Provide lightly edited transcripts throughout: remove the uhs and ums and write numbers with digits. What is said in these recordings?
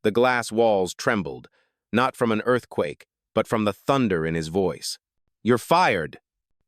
The glass walls trembled, not from an earthquake, but from the thunder in his voice. "You're fired!"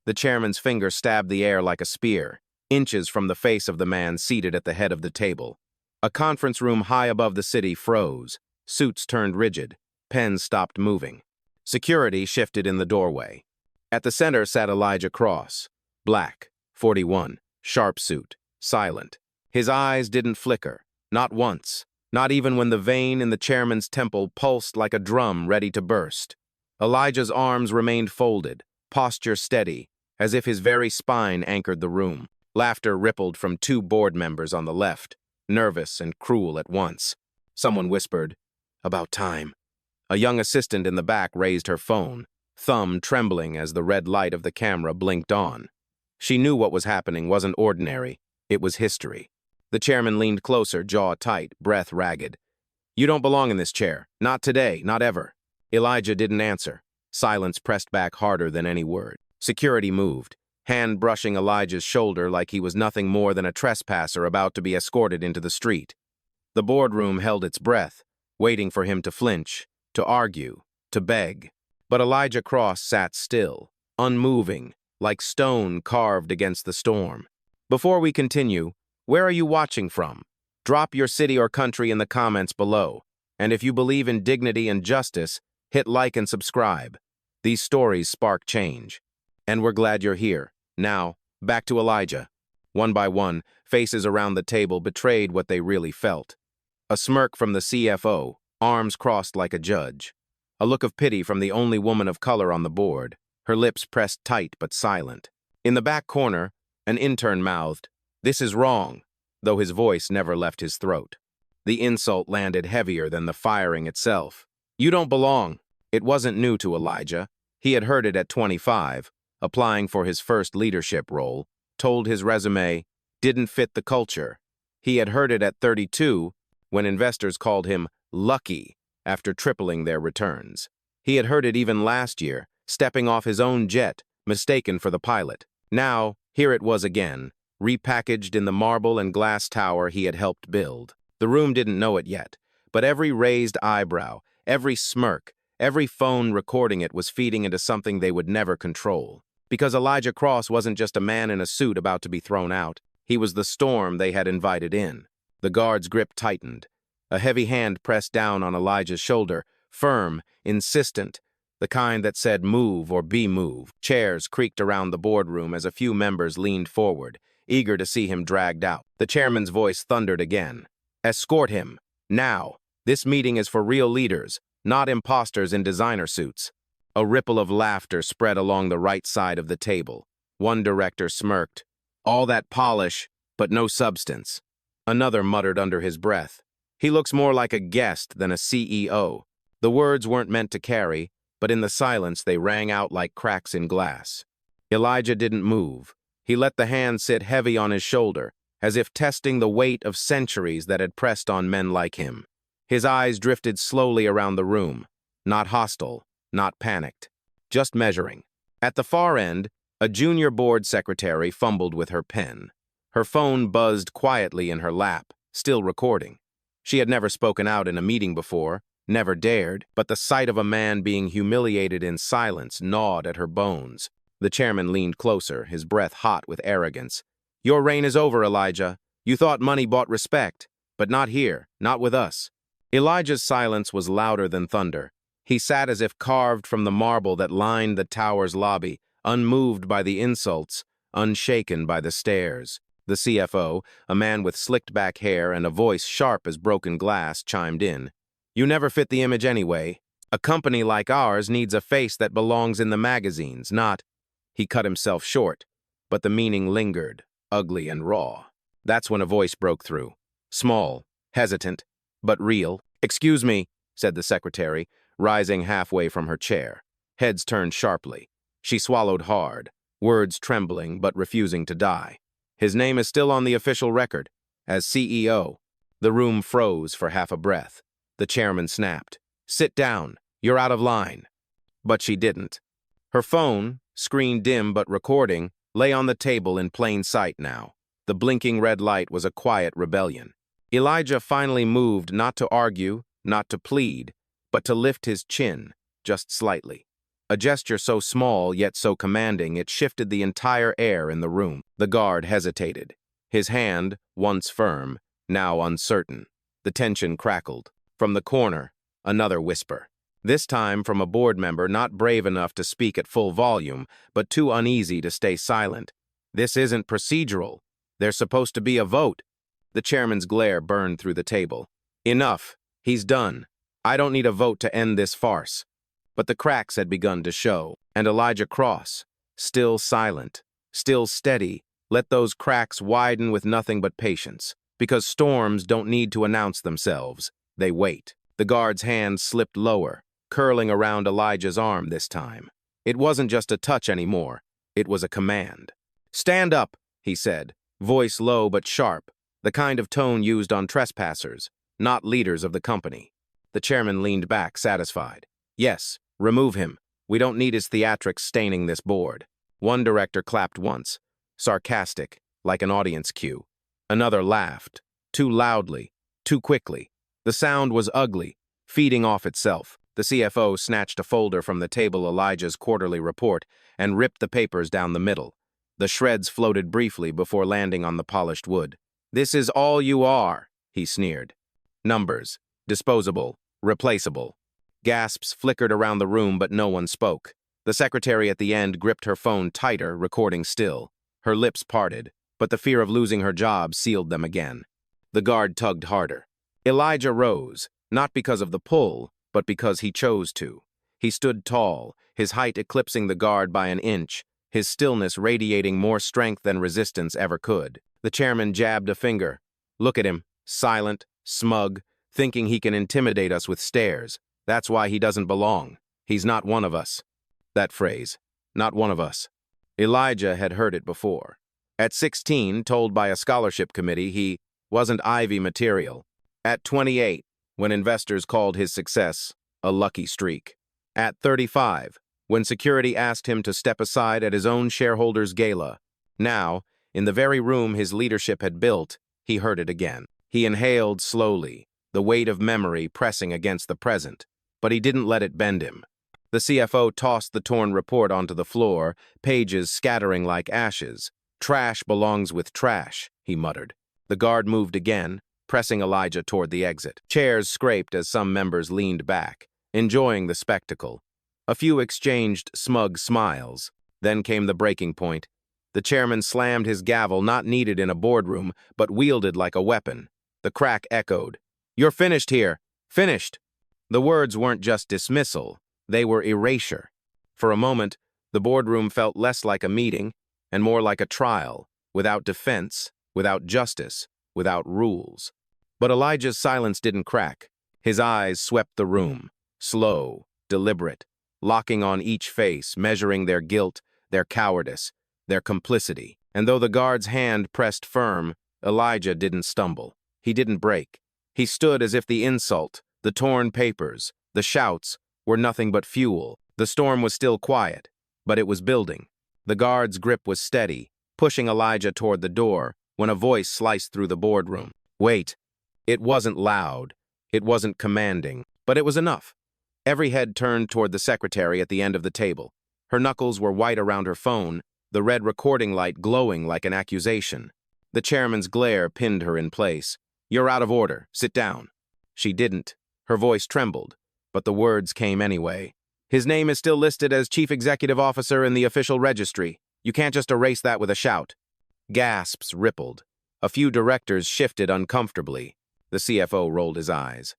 The chairman's finger stabbed the air like a spear, inches from the face of the man seated at the head of the table. A conference room high above the city froze. Suits turned rigid. Pens stopped moving. Security shifted in the doorway. At the center sat Elijah Cross. Black, 41, sharp suit, silent. His eyes didn't flicker, not once, not even when the vein in the chairman's temple pulsed like a drum ready to burst. Elijah's arms remained folded, posture steady, as if his very spine anchored the room. Laughter rippled from two board members on the left, nervous and cruel at once. Someone whispered, "About time." A young assistant in the back raised her phone, thumb trembling as the red light of the camera blinked on. She knew what was happening wasn't ordinary, it was history. The chairman leaned closer, jaw tight, breath ragged. "You don't belong in this chair. Not today, not ever." Elijah didn't answer. Silence pressed back harder than any word. Security moved, hand brushing Elijah's shoulder like he was nothing more than a trespasser about to be escorted into the street. The boardroom held its breath, waiting for him to flinch, to argue, to beg. But Elijah Cross sat still, unmoving, like stone carved against the storm. Before we continue, where are you watching from? Drop your city or country in the comments below. And if you believe in dignity and justice, hit like and subscribe. These stories spark change. And we're glad you're here. Now, back to Elijah. One by one, faces around the table betrayed what they really felt. A smirk from the CFO, arms crossed like a judge. A look of pity from the only woman of color on the board, her lips pressed tight but silent. In the back corner, an intern mouthed, "This is wrong," though his voice never left his throat. The insult landed heavier than the firing itself. "You don't belong." It wasn't new to Elijah. He had heard it at 25, applying for his first leadership role, told his resume didn't fit the culture. He had heard it at 32, when investors called him lucky after tripling their returns. He had heard it even last year, stepping off his own jet, mistaken for the pilot. Now, here it was again, repackaged in the marble and glass tower he had helped build. The room didn't know it yet, but every raised eyebrow, every smirk, every phone recording it was feeding into something they would never control. Because Elijah Cross wasn't just a man in a suit about to be thrown out. He was the storm they had invited in. The guard's grip tightened. A heavy hand pressed down on Elijah's shoulder, firm, insistent, the kind that said move or be moved. Chairs creaked around the boardroom as a few members leaned forward, eager to see him dragged out. The chairman's voice thundered again. "Escort him. Now. This meeting is for real leaders, not imposters in designer suits." A ripple of laughter spread along the right side of the table. One director smirked. "All that polish, but no substance." Another muttered under his breath. "He looks more like a guest than a CEO." The words weren't meant to carry, but in the silence they rang out like cracks in glass. Elijah didn't move. He let the hand sit heavy on his shoulder, as if testing the weight of centuries that had pressed on men like him. His eyes drifted slowly around the room, not hostile, not panicked, just measuring. At the far end, a junior board secretary fumbled with her pen. Her phone buzzed quietly in her lap, still recording. She had never spoken out in a meeting before, never dared, but the sight of a man being humiliated in silence gnawed at her bones. The chairman leaned closer, his breath hot with arrogance. "Your reign is over, Elijah. You thought money bought respect, but not here, not with us." Elijah's silence was louder than thunder. He sat as if carved from the marble that lined the tower's lobby, unmoved by the insults, unshaken by the stares. The CFO, a man with slicked-back hair and a voice sharp as broken glass, chimed in. "You never fit the image anyway. A company like ours needs a face that belongs in the magazines, not—" He cut himself short, but the meaning lingered, ugly and raw. That's when a voice broke through. Small, hesitant, but real. "Excuse me," said the secretary, rising halfway from her chair. Heads turned sharply. She swallowed hard, words trembling but refusing to die. "His name is still on the official record, as CEO." The room froze for half a breath. The chairman snapped. "Sit down. You're out of line." But she didn't. Her phone, screen dim but recording, lay on the table in plain sight now. The blinking red light was a quiet rebellion. Elijah finally moved, not to argue, not to plead, but to lift his chin, just slightly. A gesture so small yet so commanding it shifted the entire air in the room. The guard hesitated, his hand, once firm, now uncertain. The tension crackled. From the corner, another whisper. This time from a board member not brave enough to speak at full volume, but too uneasy to stay silent. This isn't procedural. There's supposed to be a vote. The chairman's glare burned through the table. Enough. He's done. I don't need a vote to end this farce. But the cracks had begun to show, and Elijah Cross, still silent, still steady, let those cracks widen with nothing but patience. Because storms don't need to announce themselves. They wait. The guard's hand slipped lower, curling around Elijah's arm this time. It wasn't just a touch anymore. It was a command. "Stand up," he said, voice low but sharp, the kind of tone used on trespassers, not leaders of the company. The chairman leaned back, satisfied. "Yes, remove him. We don't need his theatrics staining this board." One director clapped once, sarcastic, like an audience cue. Another laughed, too loudly, too quickly. The sound was ugly, feeding off itself. The CFO snatched a folder from the table, Elijah's quarterly report, and ripped the papers down the middle. The shreds floated briefly before landing on the polished wood. "This is all you are," he sneered. Numbers, disposable, replaceable. Gasps flickered around the room, but no one spoke. The secretary at the end gripped her phone tighter, recording still. Her lips parted, but the fear of losing her job sealed them again. The guard tugged harder. Elijah rose, not because of the pull, but because he chose to. He stood tall, his height eclipsing the guard by an inch, his stillness radiating more strength than resistance ever could. The chairman jabbed a finger. "Look at him, silent, smug, thinking he can intimidate us with stares. That's why he doesn't belong. He's not one of us." That phrase, "not one of us." Elijah had heard it before. At 16, told by a scholarship committee he wasn't Ivy material. At 28, when investors called his success a lucky streak. At 35, when security asked him to step aside at his own shareholders' gala. Now, in the very room his leadership had built, he heard it again. He inhaled slowly, the weight of memory pressing against the present, but he didn't let it bend him. The CFO tossed the torn report onto the floor, pages scattering like ashes. "Trash belongs with trash," he muttered. The guard moved again, pressing Elijah toward the exit. Chairs scraped as some members leaned back, enjoying the spectacle. A few exchanged smug smiles. Then came the breaking point. The chairman slammed his gavel, not needed in a boardroom, but wielded like a weapon. The crack echoed. "You're finished here. Finished." The words weren't just dismissal. They were erasure. For a moment, the boardroom felt less like a meeting and more like a trial, without defense, without justice, without rules. But Elijah's silence didn't crack. His eyes swept the room, slow, deliberate, locking on each face, measuring their guilt, their cowardice, their complicity. And though the guard's hand pressed firm, Elijah didn't stumble. He didn't break. He stood as if the insult, the torn papers, the shouts, were nothing but fuel. The storm was still quiet, but it was building. The guard's grip was steady, pushing Elijah toward the door, when a voice sliced through the boardroom. "Wait." It wasn't loud, it wasn't commanding, but it was enough. Every head turned toward the secretary at the end of the table. Her knuckles were white around her phone, the red recording light glowing like an accusation. The chairman's glare pinned her in place. "You're out of order. Sit down." She didn't. Her voice trembled, but the words came anyway. "His name is still listed as Chief Executive Officer in the official registry. You can't just erase that with a shout." Gasps rippled. A few directors shifted uncomfortably. The CFO rolled his eyes.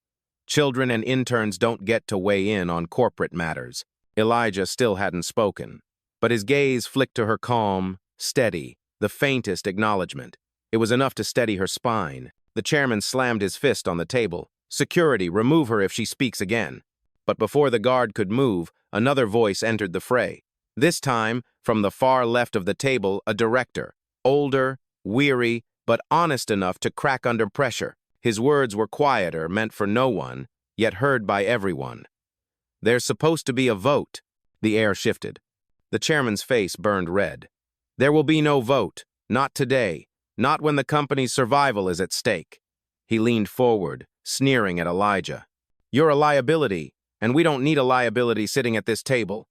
Children and interns don't get to weigh in on corporate matters. Elijah still hadn't spoken, but his gaze flicked to her calm, steady, the faintest acknowledgement. It was enough to steady her spine. The chairman slammed his fist on the table. "Security, remove her if she speaks again." But before the guard could move, another voice entered the fray. This time, from the far left of the table, a director, older, weary, but honest enough to crack under pressure. His words were quieter, meant for no one, yet heard by everyone. "There's supposed to be a vote." The air shifted. The chairman's face burned red. "There will be no vote. Not today. Not when the company's survival is at stake." He leaned forward, sneering at Elijah. You're a liability, and we don't need a liability sitting at this table.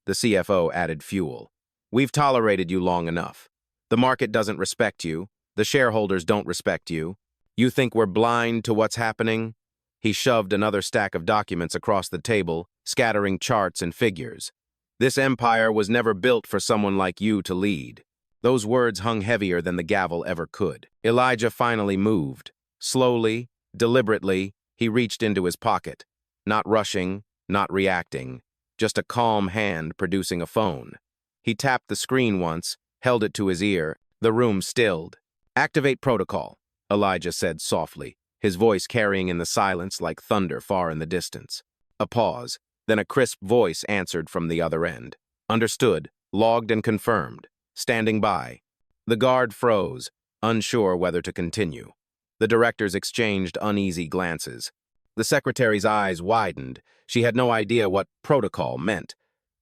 The CFO added fuel. We've tolerated you long enough. The market doesn't respect you. The shareholders don't respect you. You think we're blind to what's happening? He shoved another stack of documents across the table, scattering charts and figures. This empire was never built for someone like you to lead. Those words hung heavier than the gavel ever could. Elijah finally moved. Slowly, deliberately, he reached into his pocket. Not rushing, not reacting, just a calm hand producing a phone. He tapped the screen once, held it to his ear. The room stilled. "Activate protocol," Elijah said softly, his voice carrying in the silence like thunder far in the distance. A pause, then a crisp voice answered from the other end. "Understood, logged and confirmed. Standing by." The guard froze, unsure whether to continue. The directors exchanged uneasy glances. The secretary's eyes widened. She had no idea what protocol meant,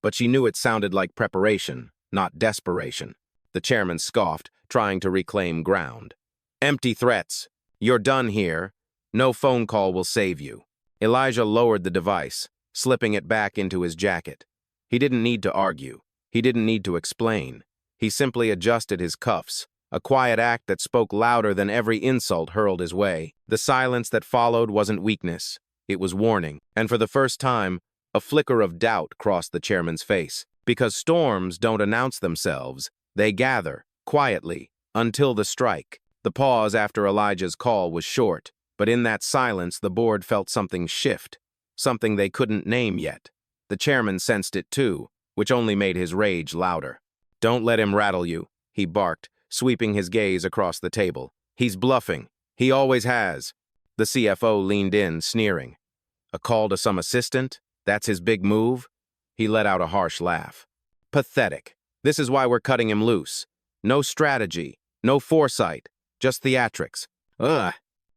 but she knew it sounded like preparation, not desperation. The chairman scoffed, trying to reclaim ground. "Empty threats. You're done here. No phone call will save you." Elijah lowered the device, slipping it back into his jacket. He didn't need to argue. He didn't need to explain. He simply adjusted his cuffs, a quiet act that spoke louder than every insult hurled his way. The silence that followed wasn't weakness. It was warning, and for the first time, a flicker of doubt crossed the chairman's face. Because storms don't announce themselves, they gather, quietly, until the strike. The pause after Elijah's call was short, but in that silence the board felt something shift, something they couldn't name yet. The chairman sensed it too, which only made his rage louder. "Don't let him rattle you," he barked, sweeping his gaze across the table. "He's bluffing. He always has." The CFO leaned in, sneering. "A call to some assistant? That's his big move?" He let out a harsh laugh. "Pathetic. This is why we're cutting him loose. No strategy, no foresight, just theatrics. Ugh."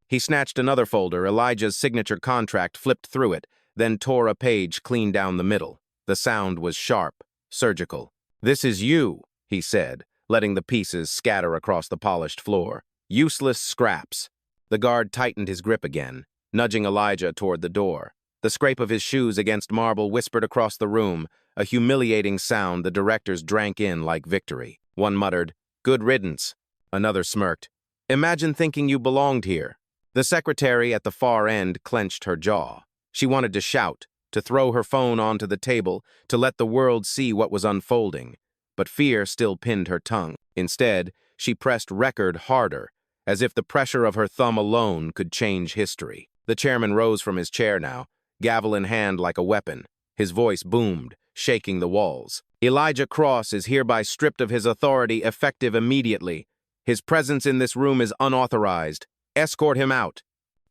He snatched another folder. Elijah's signature contract, flipped through it, then tore a page clean down the middle. The sound was sharp, surgical. "This is you," he said, letting the pieces scatter across the polished floor. "Useless scraps." The guard tightened his grip again, nudging Elijah toward the door. The scrape of his shoes against marble whispered across the room, a humiliating sound the directors drank in like victory. One muttered, "Good riddance." Another smirked, "Imagine thinking you belonged here." The secretary at the far end clenched her jaw. She wanted to shout, to throw her phone onto the table, to let the world see what was unfolding. But fear still pinned her tongue. Instead, she pressed record harder, as if the pressure of her thumb alone could change history. The chairman rose from his chair now, gavel in hand like a weapon. His voice boomed, shaking the walls. "Elijah Cross is hereby stripped of his authority effective immediately. His presence in this room is unauthorized. Escort him out."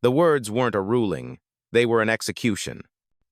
The words weren't a ruling. They were an execution.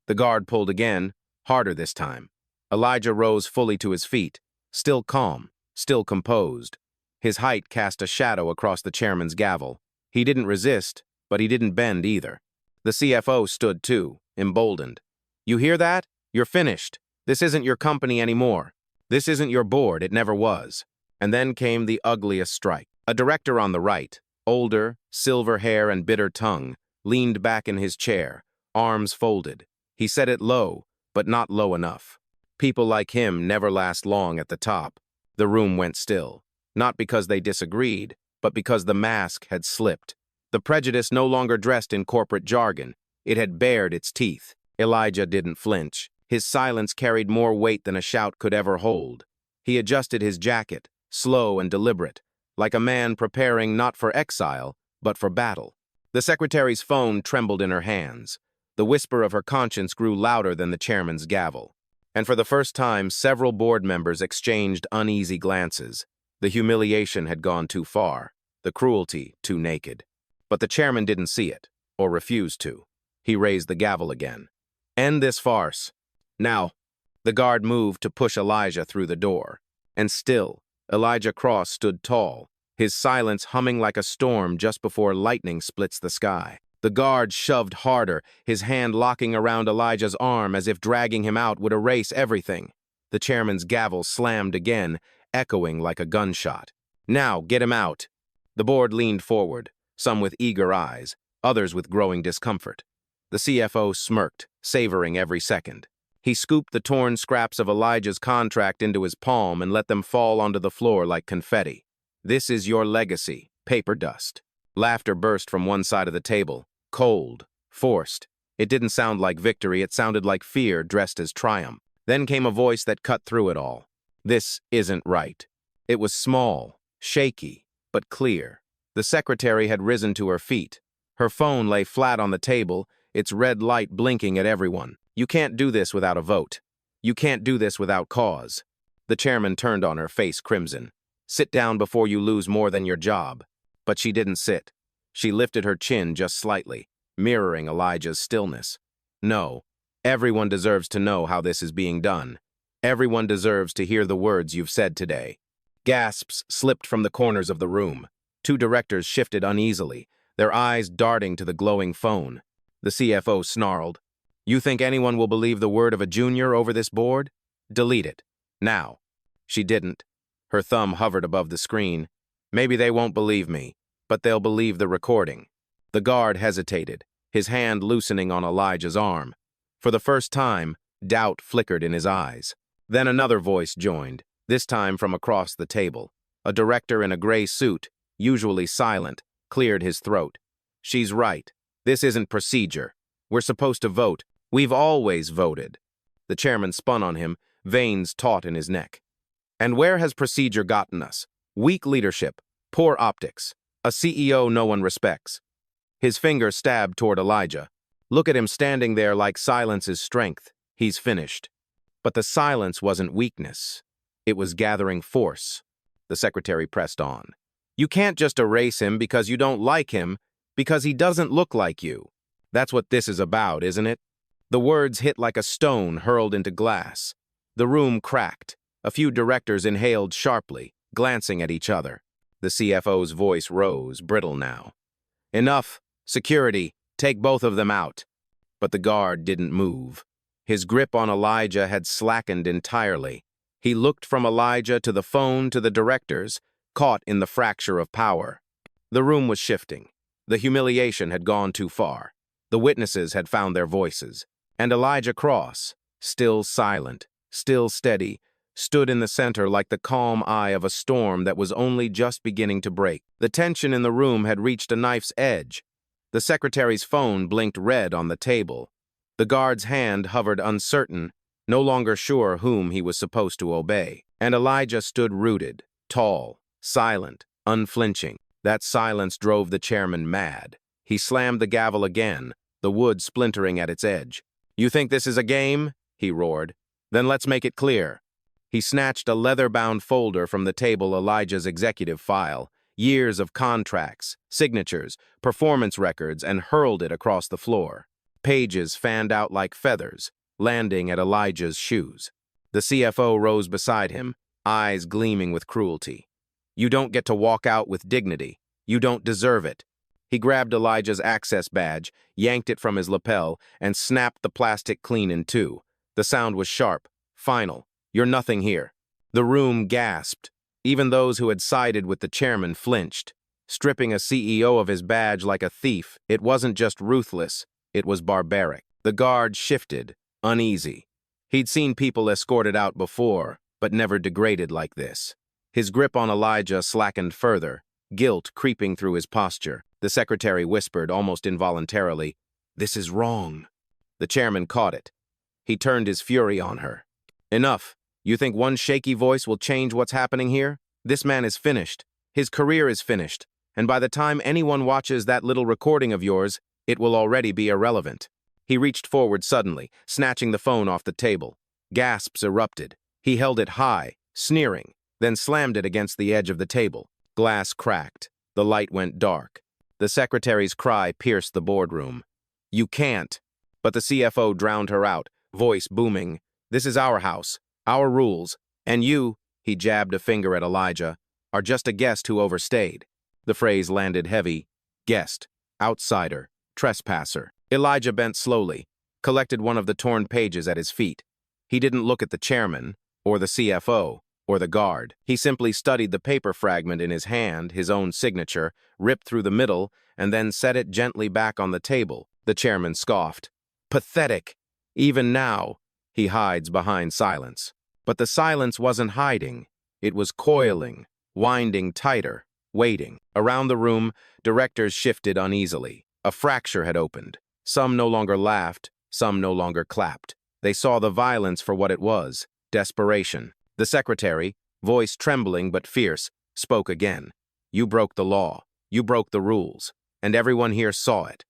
The guard pulled again, harder this time. Elijah rose fully to his feet, still calm, still composed. His height cast a shadow across the chairman's gavel. He didn't resist, but he didn't bend either. The CFO stood too, emboldened. "You hear that? You're finished. This isn't your company anymore. This isn't your board, it never was." And then came the ugliest strike. A director on the right, older, silver hair and bitter tongue, leaned back in his chair, arms folded. He said it low, but not low enough. "People like him never last long at the top." The room went still, not because they disagreed, but because the mask had slipped. The prejudice no longer dressed in corporate jargon. It had bared its teeth. Elijah didn't flinch. His silence carried more weight than a shout could ever hold. He adjusted his jacket, slow and deliberate, like a man preparing not for exile, but for battle. The secretary's phone trembled in her hands. The whisper of her conscience grew louder than the chairman's gavel. And for the first time, several board members exchanged uneasy glances. The humiliation had gone too far, the cruelty too naked. But the chairman didn't see it, or refused to. He raised the gavel again. "End this farce. Now." The guard moved to push Elijah through the door. And still, Elijah Cross stood tall, his silence humming like a storm just before lightning splits the sky. The guard shoved harder, his hand locking around Elijah's arm as if dragging him out would erase everything. The chairman's gavel slammed again, echoing like a gunshot. "Now, get him out." The board leaned forward, some with eager eyes, others with growing discomfort. The CFO smirked, savoring every second. He scooped the torn scraps of Elijah's contract into his palm and let them fall onto the floor like confetti. This is your legacy, paper dust. Laughter burst from one side of the table, cold, forced. It didn't sound like victory, it sounded like fear dressed as triumph. Then came a voice that cut through it all. This isn't right. It was small, shaky, but clear. The secretary had risen to her feet. Her phone lay flat on the table, its red light blinking at everyone. You can't do this without a vote. You can't do this without cause. The chairman turned on her, face crimson. Sit down before you lose more than your job. But she didn't sit. She lifted her chin just slightly, mirroring Elijah's stillness. No, everyone deserves to know how this is being done. Everyone deserves to hear the words you've said today. Gasps slipped from the corners of the room. Two directors shifted uneasily, their eyes darting to the glowing phone. The CFO snarled, "You think anyone will believe the word of a junior over this board? Delete it. Now." She didn't. Her thumb hovered above the screen. Maybe they won't believe me, but they'll believe the recording. The guard hesitated, his hand loosening on Elijah's arm. For the first time, doubt flickered in his eyes. Then another voice joined, this time from across the table. A director in a gray suit, usually silent, cleared his throat. "She's right. This isn't procedure. We're supposed to vote. We've always voted." The chairman spun on him, veins taut in his neck. "And where has procedure gotten us? Weak leadership, poor optics, a CEO no one respects." His finger stabbed toward Elijah. Look at him standing there like silence is strength. He's finished. But the silence wasn't weakness. It was gathering force. The secretary pressed on. "You can't just erase him because you don't like him, because he doesn't look like you. That's what this is about, isn't it?" The words hit like a stone hurled into glass. The room cracked. A few directors inhaled sharply, glancing at each other. The CFO's voice rose, brittle now. "Enough. Security. Take both of them out." But the guard didn't move. His grip on Elijah had slackened entirely. He looked from Elijah to the phone to the directors, caught in the fracture of power. The room was shifting. The humiliation had gone too far. The witnesses had found their voices. And Elijah Cross, still silent, still steady, stood in the center like the calm eye of a storm that was only just beginning to break. The tension in the room had reached a knife's edge. The secretary's phone blinked red on the table. The guard's hand hovered uncertain, no longer sure whom he was supposed to obey. And Elijah stood rooted, tall, silent, unflinching. That silence drove the chairman mad. He slammed the gavel again, the wood splintering at its edge. "You think this is a game?" he roared. "Then let's make it clear." He snatched a leather-bound folder from the table, Elijah's executive file, years of contracts, signatures, performance records, and hurled it across the floor. Pages fanned out like feathers, landing at Elijah's shoes. The CFO rose beside him, eyes gleaming with cruelty. "You don't get to walk out with dignity. You don't deserve it." He grabbed Elijah's access badge, yanked it from his lapel, and snapped the plastic clean in two. The sound was sharp, final. "You're nothing here." The room gasped. Even those who had sided with the chairman flinched. Stripping a CEO of his badge like a thief, it wasn't just ruthless, it was barbaric. The guard shifted, uneasy. He'd seen people escorted out before, but never degraded like this. His grip on Elijah slackened further, guilt creeping through his posture. The secretary whispered, almost involuntarily, "This is wrong." The chairman caught it. He turned his fury on her. "Enough. You think one shaky voice will change what's happening here? This man is finished. His career is finished. And by the time anyone watches that little recording of yours, it will already be irrelevant." He reached forward suddenly, snatching the phone off the table. Gasps erupted. He held it high, sneering, then slammed it against the edge of the table. Glass cracked. The light went dark. The secretary's cry pierced the boardroom. "You can't." But the CFO drowned her out, voice booming. "This is our house, our rules, and you," he jabbed a finger at Elijah, "are just a guest who overstayed." The phrase landed heavy. Guest, outsider, trespasser. Elijah bent slowly, collected one of the torn pages at his feet. He didn't look at the chairman, or the CFO, or the guard. He simply studied the paper fragment in his hand, his own signature, ripped through the middle, and then set it gently back on the table. The chairman scoffed. Pathetic. Even now, he hides behind silence. But the silence wasn't hiding. It was coiling, winding tighter, waiting. Around the room, directors shifted uneasily. A fracture had opened. Some no longer laughed, some no longer clapped. They saw the violence for what it was, desperation. The secretary, voice trembling but fierce, spoke again. You broke the law. You broke the rules. And everyone here saw it.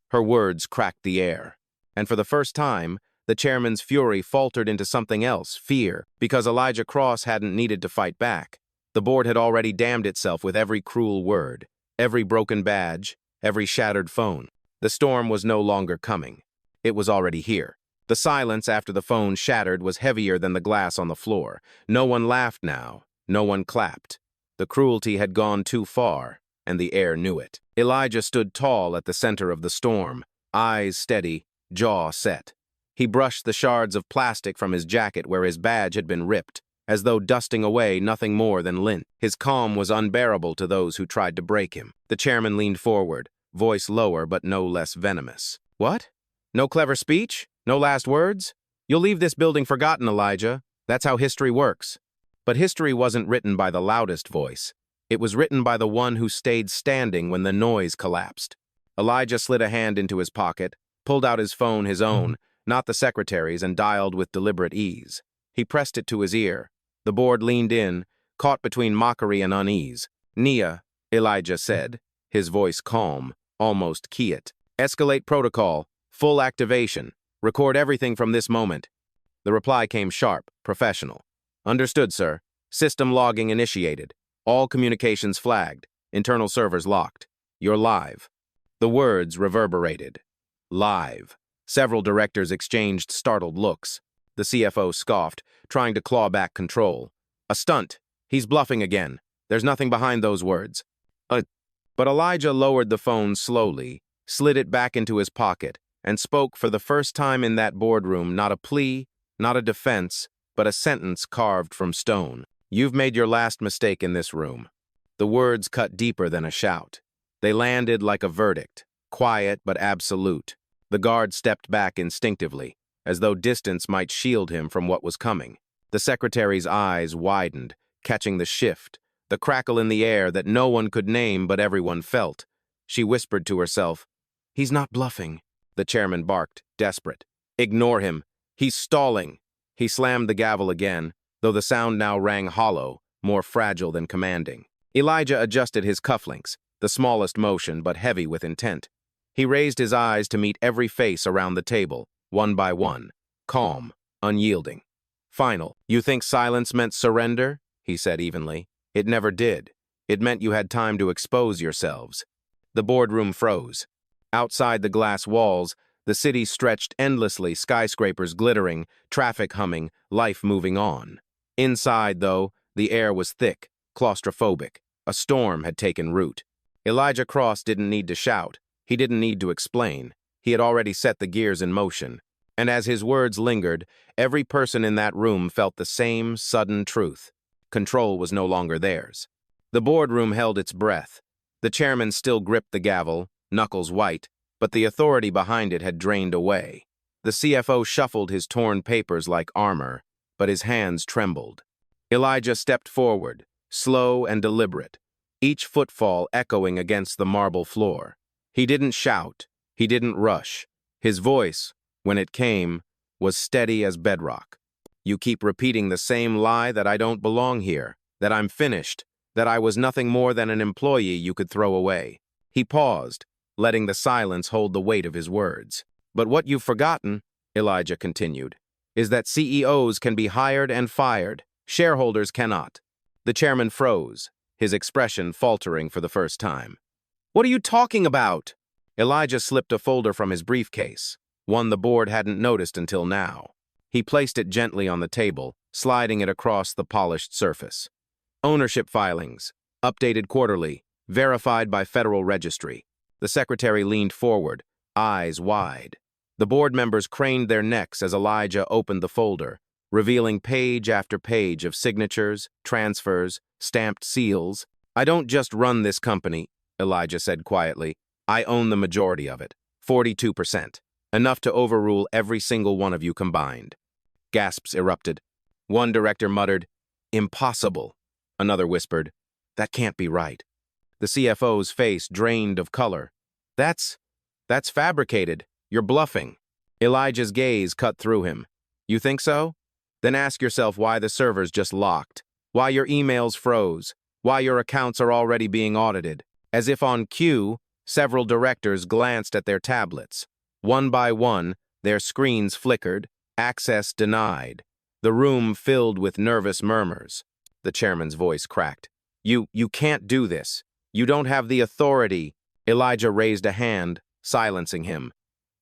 Her words cracked the air. And for the first time, the chairman's fury faltered into something else, fear, because Elijah Cross hadn't needed to fight back. The board had already damned itself with every cruel word, every broken badge, every shattered phone. The storm was no longer coming. It was already here. The silence after the phone shattered was heavier than the glass on the floor. No one laughed now. No one clapped. The cruelty had gone too far, and the air knew it. Elijah stood tall at the center of the storm, eyes steady, jaw set. He brushed the shards of plastic from his jacket where his badge had been ripped, as though dusting away nothing more than lint. His calm was unbearable to those who tried to break him. The chairman leaned forward, voice lower but no less venomous. What? No clever speech? No last words? You'll leave this building forgotten, Elijah. That's how history works. But history wasn't written by the loudest voice. It was written by the one who stayed standing when the noise collapsed. Elijah slid a hand into his pocket, pulled out his phone, his own, not the secretary's, and dialed with deliberate ease. He pressed it to his ear. The board leaned in, caught between mockery and unease. Nia, Elijah said, his voice calm, almost quiet. Escalate protocol, full activation. Record everything from this moment. The reply came sharp, professional. Understood, sir. System logging initiated. All communications flagged. Internal servers locked. You're live. The words reverberated. Live. Several directors exchanged startled looks. The CFO scoffed, trying to claw back control. A stunt. He's bluffing again. There's nothing behind those words. But Elijah lowered the phone slowly, slid it back into his pocket, and spoke for the first time in that boardroom not a plea, not a defense, but a sentence carved from stone. You've made your last mistake in this room. The words cut deeper than a shout. They landed like a verdict, quiet but absolute. The guard stepped back instinctively, as though distance might shield him from what was coming. The secretary's eyes widened, catching the shift, the crackle in the air that no one could name but everyone felt. She whispered to herself, "He's not bluffing." The chairman barked, desperate. "Ignore him. He's stalling." He slammed the gavel again, though the sound now rang hollow, more fragile than commanding. Elijah adjusted his cufflinks, the smallest motion but heavy with intent. He raised his eyes to meet every face around the table, one by one, calm, unyielding. Final. You think silence meant surrender? He said evenly. It never did. It meant you had time to expose yourselves. The boardroom froze. Outside the glass walls, the city stretched endlessly, skyscrapers glittering, traffic humming, life moving on. Inside, though, the air was thick, claustrophobic. A storm had taken root. Elijah Cross didn't need to shout. He didn't need to explain. He had already set the gears in motion. And as his words lingered, every person in that room felt the same sudden truth. Control was no longer theirs. The boardroom held its breath. The chairman still gripped the gavel, knuckles white, but the authority behind it had drained away. The CFO shuffled his torn papers like armor, but his hands trembled. Elijah stepped forward, slow and deliberate, each footfall echoing against the marble floor. He didn't shout. He didn't rush. His voice, when it came, was steady as bedrock. You keep repeating the same lie that I don't belong here, that I'm finished, that I was nothing more than an employee you could throw away. He paused, letting the silence hold the weight of his words. But what you've forgotten, Elijah continued, is that CEOs can be hired and fired. Shareholders cannot. The chairman froze, his expression faltering for the first time. What are you talking about? Elijah slipped a folder from his briefcase, one the board hadn't noticed until now. He placed it gently on the table, sliding it across the polished surface. Ownership filings, updated quarterly, verified by Federal Registry. The secretary leaned forward, eyes wide. The board members craned their necks as Elijah opened the folder, revealing page after page of signatures, transfers, stamped seals. I don't just run this company, Elijah said quietly. I own the majority of it. 42%. Enough to overrule every single one of you combined. Gasps erupted. One director muttered, "Impossible." Another whispered, "That can't be right." The CFO's face drained of color. That's fabricated. You're bluffing." Elijah's gaze cut through him. "You think so? Then ask yourself why the servers just locked, why your emails froze, why your accounts are already being audited." As if on cue, several directors glanced at their tablets. One by one, their screens flickered, access denied. The room filled with nervous murmurs. The chairman's voice cracked. You can't do this. You don't have the authority." Elijah raised a hand, silencing him.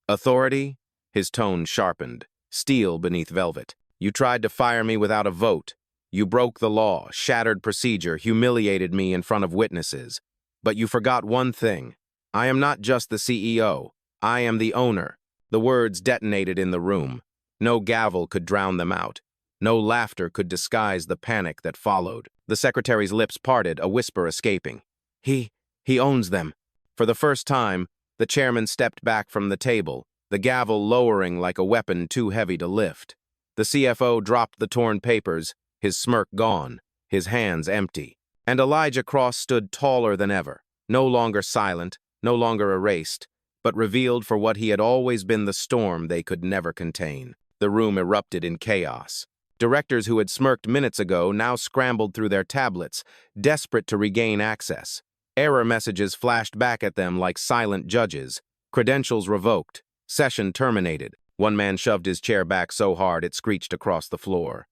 "Authority?" His tone sharpened. Steel beneath velvet. "You tried to fire me without a vote. You broke the law, shattered procedure, humiliated me in front of witnesses. But you forgot one thing. I am not just the CEO. I am the owner." The words detonated in the room. No gavel could drown them out. No laughter could disguise the panic that followed. The secretary's lips parted, a whisper escaping. He owns them." For the first time, the chairman stepped back from the table, the gavel lowering like a weapon too heavy to lift. The CFO dropped the torn papers, his smirk gone, his hands empty. And Elijah Cross stood taller than ever, no longer silent, no longer erased, but revealed for what he had always been, the storm they could never contain. The room erupted in chaos. Directors who had smirked minutes ago now scrambled through their tablets, desperate to regain access. Error messages flashed back at them like silent judges. Credentials revoked. Session terminated. One man shoved his chair back so hard it screeched across the floor.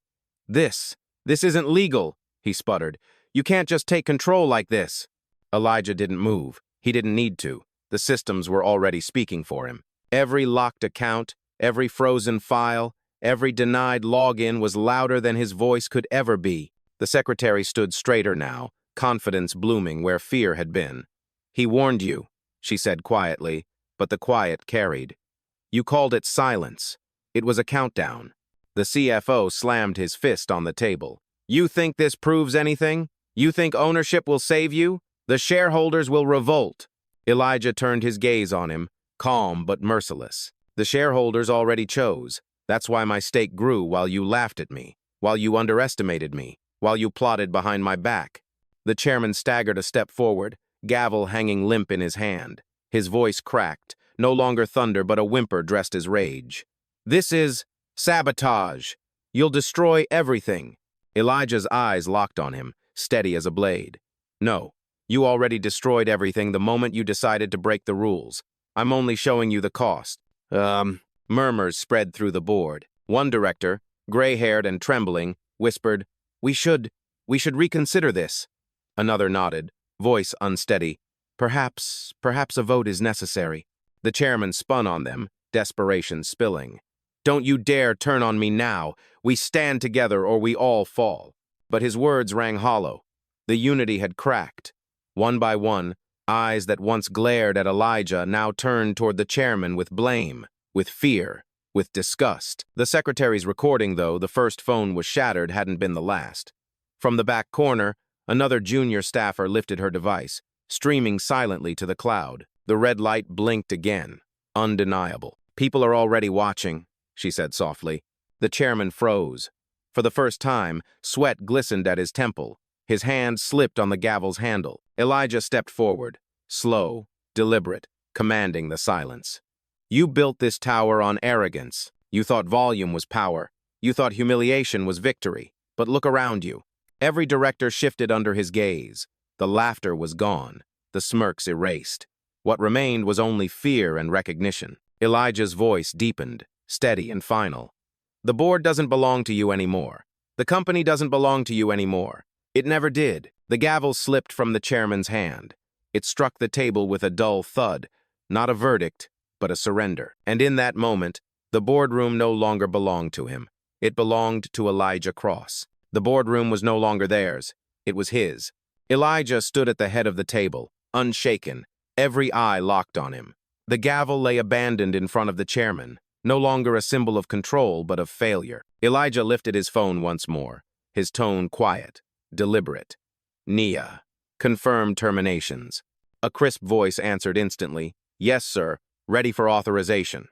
This isn't legal," he sputtered. "You can't just take control like this." Elijah didn't move. He didn't need to. The systems were already speaking for him. Every locked account, every frozen file, every denied login was louder than his voice could ever be. The secretary stood straighter now, confidence blooming where fear had been. "He warned you," she said quietly, but the quiet carried. "You called it silence. It was a countdown." The CFO slammed his fist on the table. "You think this proves anything? You think ownership will save you? The shareholders will revolt." Elijah turned his gaze on him, calm but merciless. "The shareholders already chose. That's why my stake grew while you laughed at me, while you underestimated me, while you plotted behind my back." The chairman staggered a step forward, gavel hanging limp in his hand. His voice cracked, no longer thunder but a whimper dressed as rage. "This is sabotage. You'll destroy everything." Elijah's eyes locked on him, steady as a blade. "No, you already destroyed everything the moment you decided to break the rules. I'm only showing you the cost." Murmurs spread through the board. One director, gray-haired and trembling, whispered, We should reconsider this." Another nodded, voice unsteady. Perhaps a vote is necessary." The chairman spun on them, desperation spilling. "Don't you dare turn on me now. We stand together or we all fall." But his words rang hollow. The unity had cracked. One by one, eyes that once glared at Elijah now turned toward the chairman with blame, with fear, with disgust. The secretary's recording, though the first phone was shattered, hadn't been the last. From the back corner, another junior staffer lifted her device, streaming silently to the cloud. The red light blinked again. Undeniable. "People are already watching," she said softly. The chairman froze. For the first time, sweat glistened at his temple. His hand slipped on the gavel's handle. Elijah stepped forward, slow, deliberate, commanding the silence. "You built this tower on arrogance. You thought volume was power. You thought humiliation was victory. But look around you." Every director shifted under his gaze. The laughter was gone, the smirks erased. What remained was only fear and recognition. Elijah's voice deepened, steady and final. "The board doesn't belong to you anymore. The company doesn't belong to you anymore. It never did." The gavel slipped from the chairman's hand. It struck the table with a dull thud, not a verdict, but a surrender. And in that moment, the boardroom no longer belonged to him. It belonged to Elijah Cross. The boardroom was no longer theirs. It was his. Elijah stood at the head of the table, unshaken, every eye locked on him. The gavel lay abandoned in front of the chairman, no longer a symbol of control but of failure. Elijah lifted his phone once more, his tone quiet, deliberate. "Nia, confirm terminations." A crisp voice answered instantly, "Yes, sir. ready for authorization.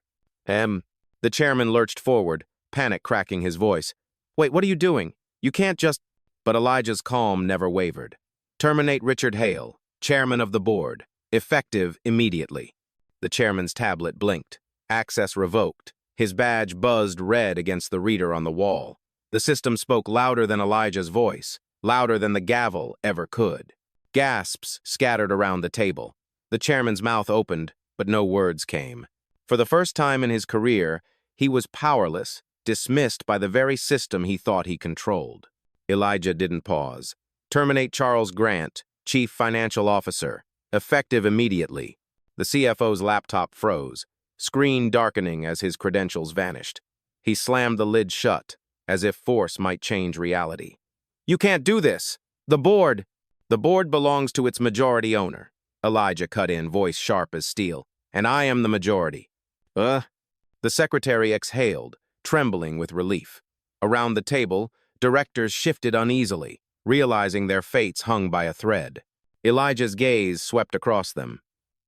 The chairman lurched forward, panic cracking his voice. Wait, what are you doing? You can't just... But Elijah's calm never wavered. Terminate Richard Hale, chairman of the board. Effective immediately. The chairman's tablet blinked. Access revoked. His badge buzzed red against the reader on the wall. The system spoke louder than Elijah's voice, louder than the gavel ever could. Gasps scattered around the table. The chairman's mouth opened, but no words came. For the first time in his career, he was powerless, dismissed by the very system he thought he controlled. Elijah didn't pause. Terminate Charles Grant, Chief Financial Officer. Effective immediately. The CFO's laptop froze, screen darkening as his credentials vanished. He slammed the lid shut, as if force might change reality. You can't do this! The board belongs to its majority owner. Elijah cut in, voice sharp as steel. And I am the majority. The secretary exhaled, trembling with relief. Around the table, directors shifted uneasily, realizing their fates hung by a thread. Elijah's gaze swept across them.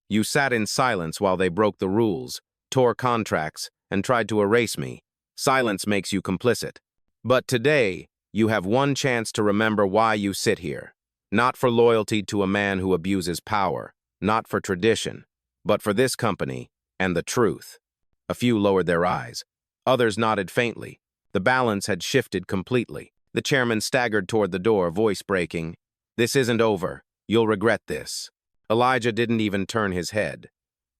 You sat in silence while they broke the rules, tore contracts, and tried to erase me. Silence makes you complicit. But today, you have one chance to remember why you sit here. Not for loyalty to a man who abuses power, not for tradition, but for this company and the truth. A few lowered their eyes. Others nodded faintly. The balance had shifted completely. The chairman staggered toward the door, voice breaking. This isn't over. You'll regret this. Elijah didn't even turn his head.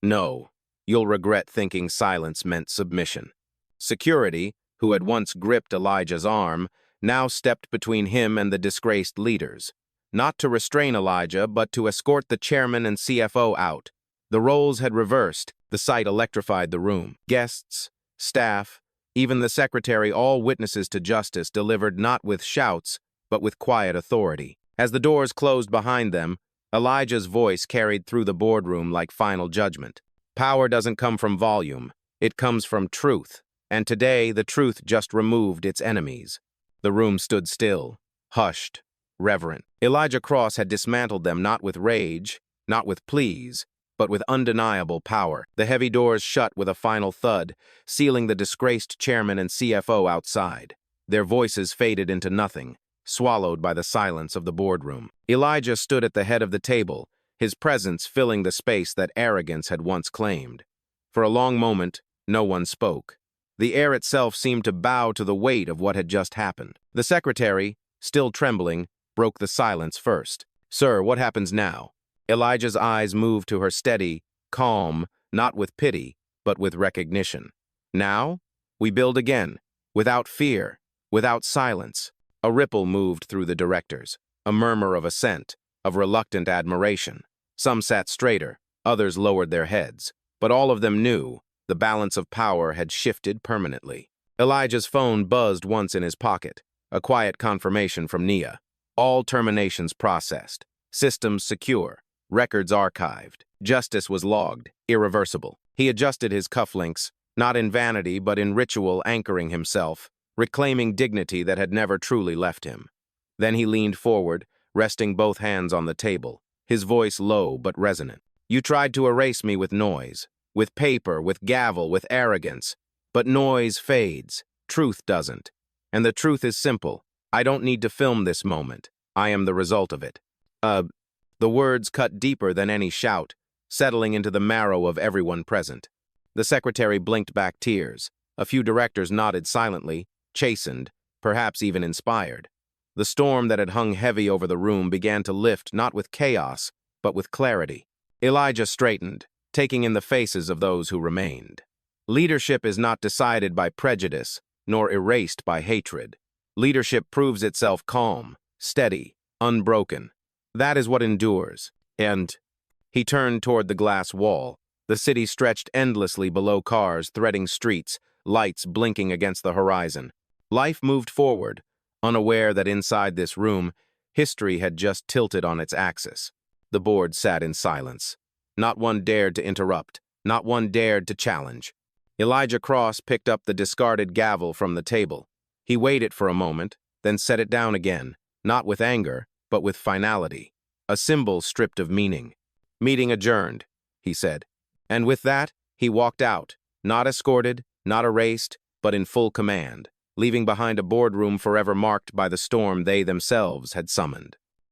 No, you'll regret thinking silence meant submission. Security, who had once gripped Elijah's arm, now stepped between him and the disgraced leaders. Not to restrain Elijah, but to escort the chairman and CFO out. The roles had reversed. The sight electrified the room. Guests, staff, even the secretary, all witnesses to justice, delivered not with shouts, but with quiet authority. As the doors closed behind them, Elijah's voice carried through the boardroom like final judgment. Power doesn't come from volume. It comes from truth. And today, the truth just removed its enemies. The room stood still, hushed, reverent. Elijah Cross had dismantled them not with rage, not with pleas, but with undeniable power. The heavy doors shut with a final thud, sealing the disgraced chairman and CFO outside. Their voices faded into nothing, swallowed by the silence of the boardroom. Elijah stood at the head of the table, his presence filling the space that arrogance had once claimed. For a long moment, no one spoke. The air itself seemed to bow to the weight of what had just happened. The secretary, still trembling, broke the silence first. Sir, what happens now? Elijah's eyes moved to her steady, calm, not with pity, but with recognition. Now, we build again, without fear, without silence. A ripple moved through the directors, a murmur of assent, of reluctant admiration. Some sat straighter, others lowered their heads, but all of them knew the balance of power had shifted permanently. Elijah's phone buzzed once in his pocket, a quiet confirmation from Nia. All terminations processed, systems secure, records archived. Justice was logged, irreversible. He adjusted his cufflinks, not in vanity but in ritual, anchoring himself, reclaiming dignity that had never truly left him. Then he leaned forward, resting both hands on the table, his voice low but resonant. You tried to erase me with noise, with paper, with gavel, with arrogance. But noise fades, truth doesn't. And the truth is simple. I don't need to film this moment. I am the result of it. The words cut deeper than any shout, settling into the marrow of everyone present. The secretary blinked back tears. A few directors nodded silently, chastened, perhaps even inspired. The storm that had hung heavy over the room began to lift not with chaos, but with clarity. Elijah straightened, taking in the faces of those who remained. Leadership is not decided by prejudice, nor erased by hatred. Leadership proves itself calm, steady, unbroken. That is what endures. And he turned toward the glass wall. The city stretched endlessly below cars, threading streets, lights blinking against the horizon. Life moved forward, unaware that inside this room, history had just tilted on its axis. The board sat in silence. Not one dared to interrupt. Not one dared to challenge. Elijah Cross picked up the discarded gavel from the table. He weighed it for a moment, then set it down again, not with anger, but with finality. A symbol stripped of meaning. Meeting adjourned, he said. And with that, He walked out, not escorted, not erased, but in full command, leaving behind a boardroom forever marked by the storm they themselves had summoned.